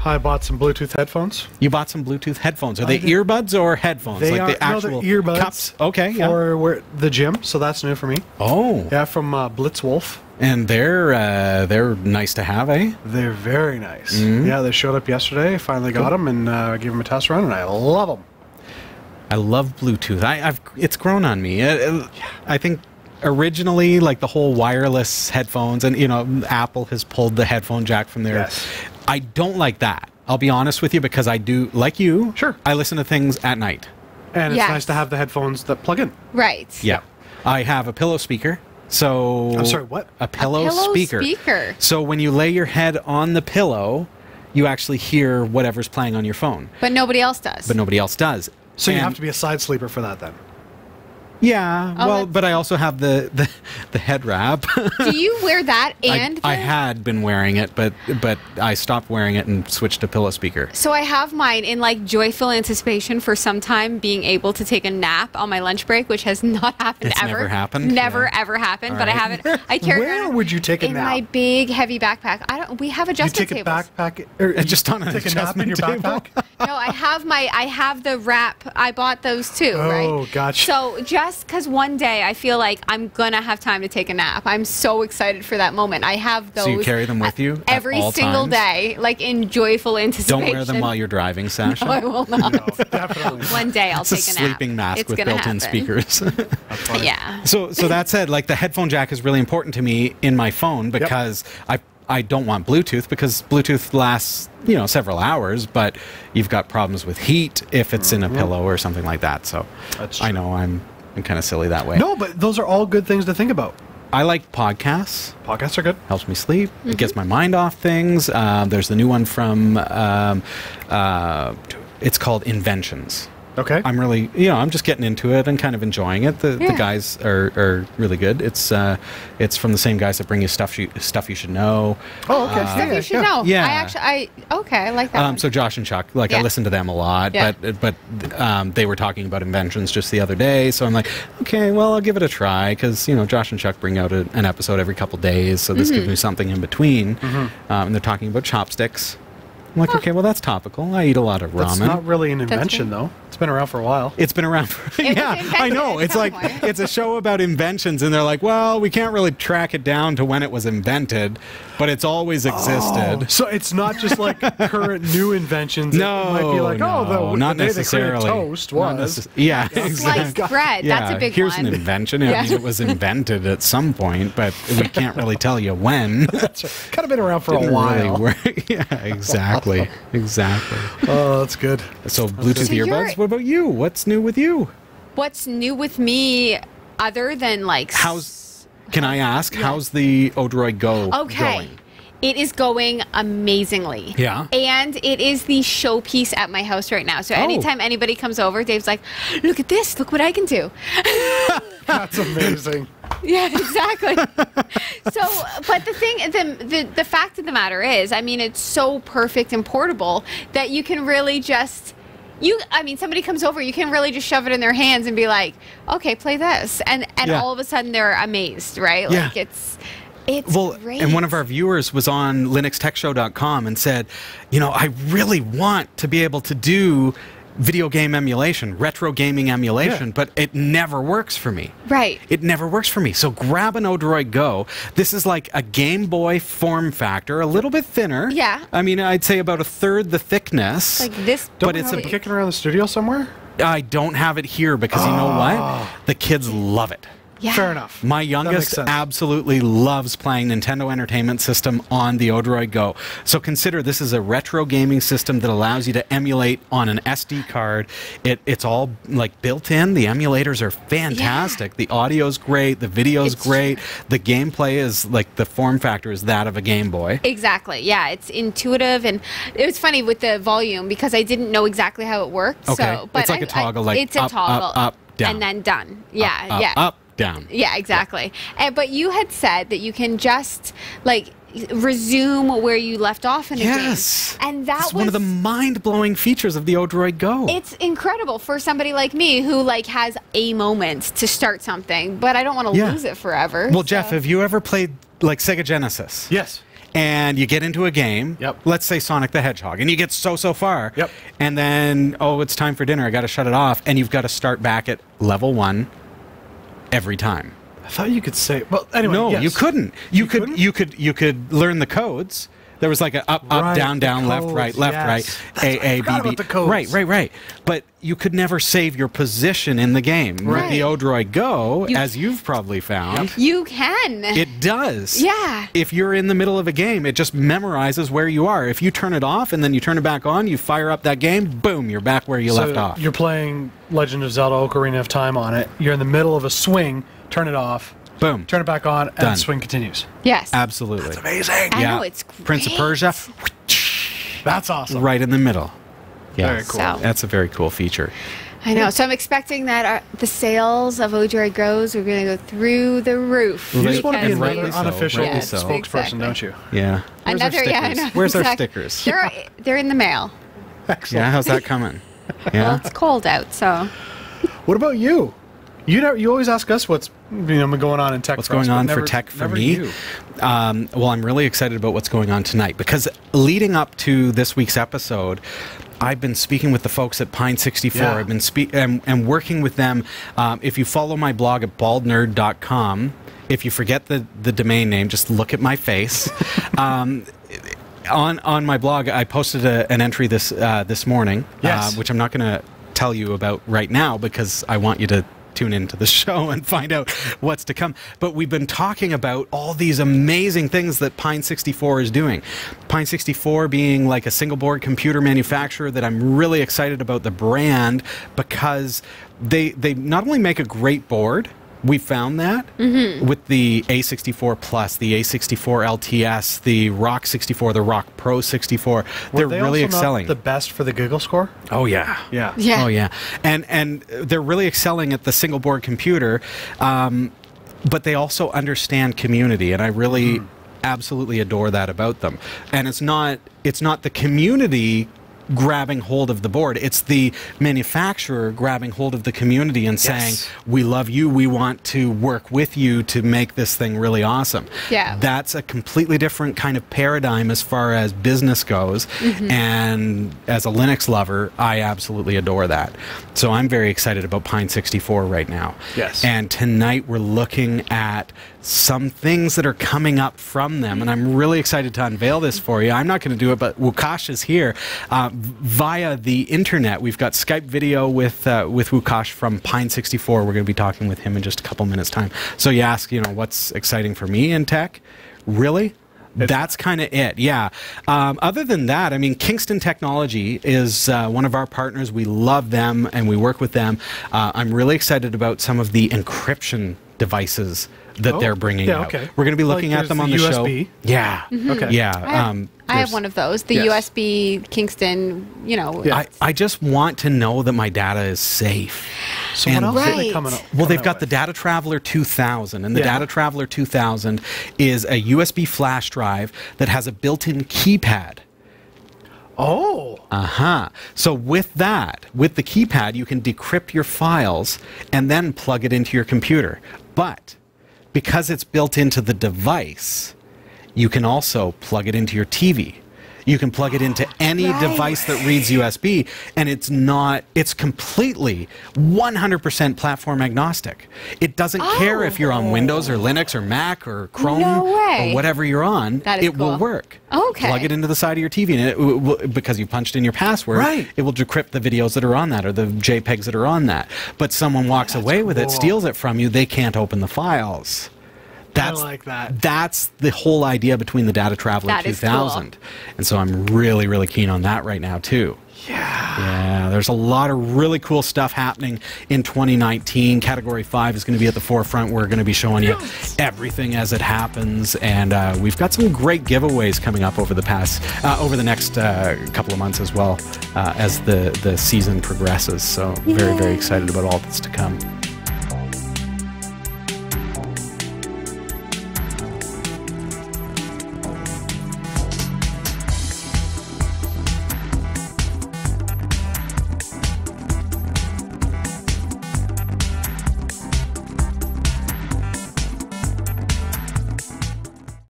I bought some Bluetooth headphones. You bought some Bluetooth headphones. Are they earbuds or headphones? They like are, the actual no, they're earbuds. cups? Okay, yeah. For the gym, so that's new for me. Oh. Yeah, from Blitzwolf. And they're nice to have, eh? They're very nice. Yeah, they showed up yesterday. Finally got them and gave them a test run, and I love them. I love Bluetooth. It's grown on me. I think originally, like the whole wireless headphones, and you know, Apple has pulled the headphone jack from there. Yes. I don't like that. I'll be honest with you, because I do, like you. Sure. I listen to things at night. And it's nice to have the headphones that plug in. Right. Yeah. I have a pillow speaker. So I'm sorry, what? A pillow speaker. So when you lay your head on the pillow, you actually hear whatever's playing on your phone. But nobody else does. But nobody else does. So you have to be a side sleeper for that then. Yeah, well, but I also have the head wrap. Do you wear that and I had been wearing it, but I stopped wearing it and switched to pillow speaker. So I have mine in like joyful anticipation for some time being able to take a nap on my lunch break, which has not happened It's ever. Never happened? Never ever happened, All but right. I haven't. I carry Where would you take a in nap? my big heavy backpack. We have adjustment You take tables. a backpack, or just on an take a nap in your adjustment table? backpack? No, I have the wrap. I bought those too, right? Oh, gotcha. So just because one day I feel like I'm gonna have time to take a nap, I'm so excited for that moment. I have those. So you carry them with you every at all single times? day, like in joyful anticipation. Don't wear them while you're driving, Sasha. No, I will not. No, definitely. One day I'll It's a take a nap. sleeping mask It's with gonna built-in happen. speakers. Yeah. So that said, like the headphone jack is really important to me in my phone because I don't want Bluetooth, because Bluetooth lasts, you know, several hours, but you've got problems with heat if it's in a pillow or something like that. So That's I true. know I'm kind of silly that way. No, but those are all good things to think about. I like podcasts. Podcasts are good. Helps me sleep. It gets my mind off things. There's the new one from it's called Inventions. Okay. I'm really, you know, I'm just getting into it and kind of enjoying it. The guys are really good. It's from the same guys that bring you stuff you should know. Oh, okay. Stuff you should know. Yeah. I like that. One. So Josh and Chuck, like I listen to them a lot, but they were talking about Inventions just the other day. So I'm like, okay, well, I'll give it a try, because you know Josh and Chuck bring out an episode every couple days, so this gives me something in between. And they're talking about chopsticks. I'm like, okay, well, that's topical. I eat a lot of ramen. That's not really an invention, though. It's been around for a while. It's been around for, yeah, I know. It's like, it's a show about inventions, and they're like, well, we can't really track it down to when it was invented, but it's always existed. So it's not just like current new inventions. No, it might be like, no, not the day necessarily. they created toast was. Yeah, Sliced bread. Yeah, That's a big here's one. an invention. I mean, it was invented at some point, but we can't really tell you when. That's right. Kind of been around for a Didn't while. really work. Yeah, exactly. Exactly. Oh, that's good. So Bluetooth So you're- earbuds, what about you? What's new with you? What's new with me, other than like? Can I ask, how's the ODROID Go going? It is going amazingly. Yeah. And it is the showpiece at my house right now. So anytime anybody comes over, Dave's like, look at this. Look what I can do. That's amazing. Yeah, exactly. So, but the fact of the matter is, I mean, it's so perfect and portable that you can really just... somebody comes over, you can really just shove it in their hands and be like, okay, play this. And all of a sudden they're amazed, right? Yeah. Like it's great. And one of our viewers was on linuxtechshow.com and said, you know, I really want to be able to do video game emulation, retro gaming emulation, but it never works for me. Right. It never works for me. So grab an ODROID Go. This is like a Game Boy form factor, a little bit thinner. Yeah. I mean, I'd say about a third the thickness. Like this. But it's kicking around the studio somewhere? I don't have it here because you know what? The kids love it. Yeah. Fair enough. My makes youngest sense. absolutely loves playing Nintendo Entertainment System on the ODROID Go. So consider this is a retro gaming system that allows you to emulate on an SD card. It's all like built in. The emulators are fantastic. Yeah. The audio's great. The video's great. The gameplay is like the form factor is that of a Game Boy. Exactly. Yeah, it's intuitive, and it was funny with the volume because I didn't know exactly how it worked. Okay. So, but it's like a toggle, like it's a up, toggle, up, down, and then done. Yeah, up, yeah. Up, down. Yeah, exactly. But you had said that you can just like resume where you left off in a game. And that was one of the mind-blowing features of the ODROID Go. It's incredible for somebody like me who like has a moment to start something, but I don't want to lose it forever. Well, Jeff, have you ever played like Sega Genesis? Yes. and you get into a game. Yep. Let's say Sonic the Hedgehog, and you get so far. Yep. And then, oh, it's time for dinner. I got to shut it off, and you've got to start back at level 1 every time. I thought you could say. Well, anyway. No, yes. you couldn't. You could learn the codes. There was like a up, Right, down, the down, left, codes, right, left, yes. right, That's A, right, I A, forgot B, about B. the codes. Right. But you could never save your position in the game. With Right. the ODROID Go, You- as you've probably found, You can. it does. Yeah. If you're in the middle of a game, it just memorizes where you are. If you turn it off and then you turn it back on, you fire up that game, boom, you're back where you left off. You're playing Legend of Zelda Ocarina of Time on it. You're in the middle of a swing. Turn it off. Boom. Turn it back on, and Done. the swing continues. Yes. Absolutely. That's amazing. I Yeah. know, it's great. Prince of Persia, That's awesome. right in the middle. Yeah. Very cool. So- That's a very cool feature. I know. So I'm expecting that the sales of ODROID Goes are going to go through the roof. You just want to be because rightly another so, unofficial rightly so. spokesperson, Exactly. don't you? Yeah. Where's our Another, yeah, I stickers? know. Where's our exactly. stickers? They're in the mail. Excellent. Yeah, how's that coming? Well, Yeah. it's cold out, so. What about you? You always ask us what's going on in tech. What's for us, going but on never- for tech for never me? you. Well, I'm really excited about what's going on tonight because leading up to this week's episode, I've been speaking with the folks at Pine 64. Yeah. I've been and working with them. If you follow my blog at baldnerd.com, if you forget the domain name, just look at my face. On my blog, I posted an entry this morning, Yes. which I'm not going to tell you about right now because I want you to tune into the show and find out what's to come. But we've been talking about all these amazing things that Pine 64 is doing. Pine 64 being like a single board computer manufacturer that I'm really excited about the brand because they not only make a great board, we found that with the A64 Plus, the A64 LTS, the Rock 64, the Rock Pro 64. They're Were they really also not excelling. the best for the Google score? Oh yeah. Yeah. Yeah. Oh yeah, and they're really excelling at the single board computer, but they also understand community, and I really absolutely adore that about them. And it's not the community grabbing hold of the board, it's the manufacturer grabbing hold of the community and saying, we love you, we want to work with you to make this thing really awesome. Yeah. That's a completely different kind of paradigm as far as business goes, and as a Linux lover, I absolutely adore that. So I'm very excited about Pine 64 right now. Yes. And tonight we're looking at some things that are coming up from them, and I'm really excited to unveil this for you. I'm not going to do it, but Wukash is here via the internet. We've got Skype video with Wukash from Pine 64. We're going to be talking with him in just a couple minutes' time. So you ask, what's exciting for me in tech? Really? That's kind of it, yeah. Other than that, I mean, Kingston Technology is one of our partners. We love them, and we work with them. I'm really excited about some of the encryption devices that they're bringing out. Okay. We're going to be looking Like at them on there's the the show. USB. Yeah. Okay. Yeah. I have one of those, the Yes. USB Kingston, Yeah. I just want to know that my data is safe. So what And- else are they Right. coming up? Well, they've coming got out the with? Data Traveler 2000, and the Yeah. Data Traveler 2000 is a USB flash drive that has a built-in keypad. Oh. So with that, with the keypad, you can decrypt your files and then plug it into your computer. But because it's built into the device, you can also plug it into your TV. You can plug it into any Right. device that reads USB, and it's completely 100% platform agnostic. It doesn't care if you're on Windows or Linux or Mac or Chrome No way. or whatever you're on. That is It will cool. work. Okay. Plug it into the side of your TV, and it will, because you punched in your password, Right. it will decrypt the videos that are on that or the JPEGs that are on that. But someone walks away with it, cool. steals it from you, they can't open the files. That's, like that. That's the whole idea between the Data Traveler That is 2000. And so I'm really, really keen on that right now, too. Yeah, there's a lot of really cool stuff happening in 2019. Category 5 is going to be at the forefront. We're going to be showing you everything as it happens, and we've got some great giveaways coming up over the next couple of months as well, as the season progresses. So very, very excited about all that's to come.